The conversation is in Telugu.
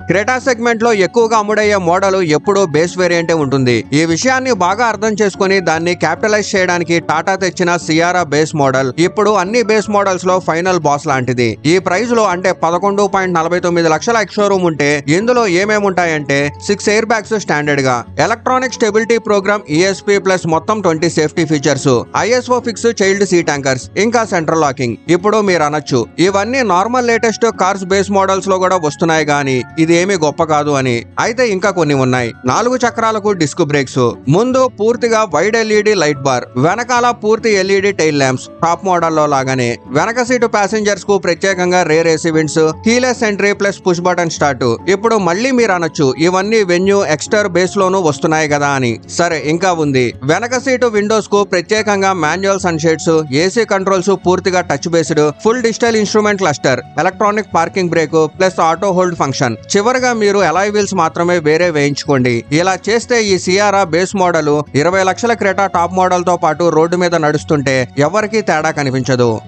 క్రెటా సెగ్మెంట్ లో ఎక్కువగా అమ్ముడయ్యే మోడల్ ఎప్పుడూ బేస్ వేరియంటే ఉంటుంది. ఈ విషయాన్ని బాగా అర్థం చేసుకుని దాన్ని క్యాపిటలైజ్ చేయడానికి టాటా తెచ్చిన సియారా బేస్ మోడల్ ఇప్పుడు అన్ని బేస్ మోడల్స్ లో ఫైనల్ బాస్ లాంటిది. ఈ ప్రైస్ లో అంటే 11.49 లక్షల ఎక్స్షోరూమ్ ఉంటే ఇందులో ఏమేమి ఉంటాయంటే 6 ఎయిర్ బ్యాగ్స్ స్టాండర్డ్ గా, electronic stability program ESP plus మొత్తం 20 safety features, ISO fix child seat anchors, ఇంకా సెంట్రల్ లాకింగ్. ఇప్పుడు మీరు అనొచ్చు ఇవన్నీ normal latest cars base models లో కూడా వస్తున్నాయి గానీ ఇది ఏమీ గొప్ప కాదు అని. అయితే ఇంకా కొన్ని ఉన్నాయి. 4 చక్రాలకు డిస్క్ బ్రేక్స్, ముందు పూర్తిగా వైడ్ LED లైట్ బార్, వెనకాల పూర్తి LED tile lamps top model లో లాగానే. వెనక సీటు ప్యాసింజర్స్ కు ప్రత్యేకంగా rare AC winds, keyless entry plus push button start. ఇప్పుడు మళ్ళీ మీరు అనొచ్చు ఇవన్నీ వెన్యూ ఎక్స్టర్ బేస్ లోనూ వస్తున్నాయి కదా అని. సరే ఇంకా ఉంది. వెనక సీటు విండోస్ కు ప్రత్యేకంగా మాన్యువల్ సన్షేడ్స్, ఏసీ కంట్రోల్స్ పూర్తిగా touch based, full digital instrument cluster, electronic parking break plus auto hold function. చివరగా మీరు అలాయ్ వీల్స్ మాత్రమే వేరే వేయించుకోండి. ఇలా చేస్తే ఈ సియారా బేస్ మోడల్ 20 లక్షల క్రెటా టాప్ మోడల్ తో పాటు రోడ్డు మీద నడుస్తుంటే ఎవరికీ తేడా కనిపించదు.